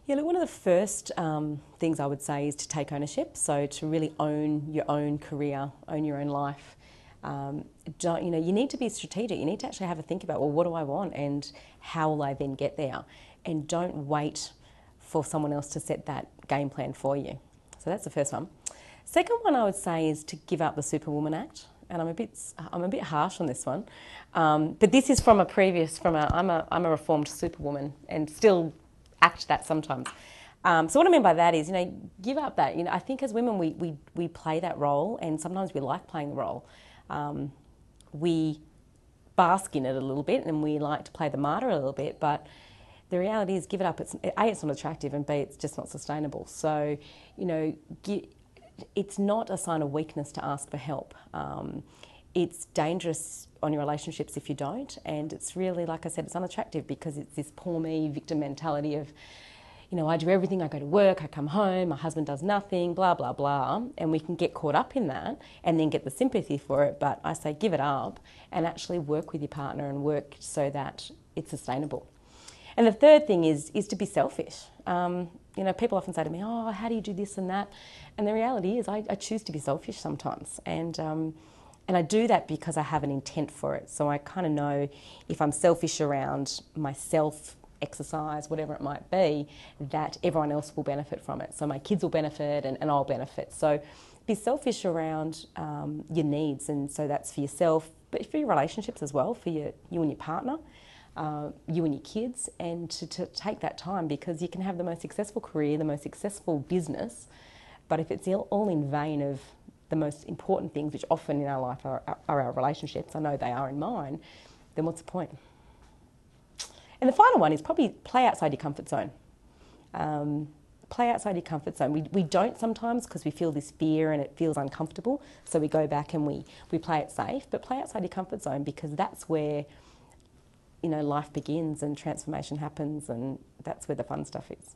Yeah, look, one of the first things I would say is to take ownership. So to really own your own career, own your own life. You need to be strategic. You need to actually have a think about, well, what do I want and how will I then get there? And don't wait for someone else to set that game plan for you. So that's the first one. Second one I would say is to give up the Superwoman Act. And I'm a bit harsh on this one, but this is from I'm a reformed superwoman and still act that sometimes. So what I mean by that is, give up that. I think as women we play that role, and sometimes we like playing the role. We bask in it a little bit, and we like to play the martyr a little bit. But the reality is, give it up. It's not attractive, and B, it's just not sustainable. So, it's not a sign of weakness to ask for help. It's dangerous on your relationships if you don't, and it's really, like I said, it's unattractive because it's this poor me victim mentality of, I do everything, I go to work, I come home, my husband does nothing, blah, blah, blah, and we can get caught up in that and then get the sympathy for it. But I say give it up and actually work with your partner and work so that it's sustainable. And the third thing is to be selfish. People often say to me, oh, how do you do this and that? And the reality is I choose to be selfish sometimes. And I do that because I have an intent for it. So I kind of know if I'm selfish around myself, exercise, whatever it might be, that everyone else will benefit from it. So my kids will benefit and I'll benefit. So be selfish around your needs. And so that's for yourself, but for your relationships as well, for you and your partner. You and your kids, and to take that time, because you can have the most successful career, the most successful business, but if it's all in vain of the most important things, which often in our life are our relationships, I know they are in mine, then what's the point? And the final one is probably play outside your comfort zone. Play outside your comfort zone. We don't sometimes because we feel this fear and it feels uncomfortable, so we go back and we play it safe, but play outside your comfort zone, because that's where life begins and transformation happens, and that's where the fun stuff is.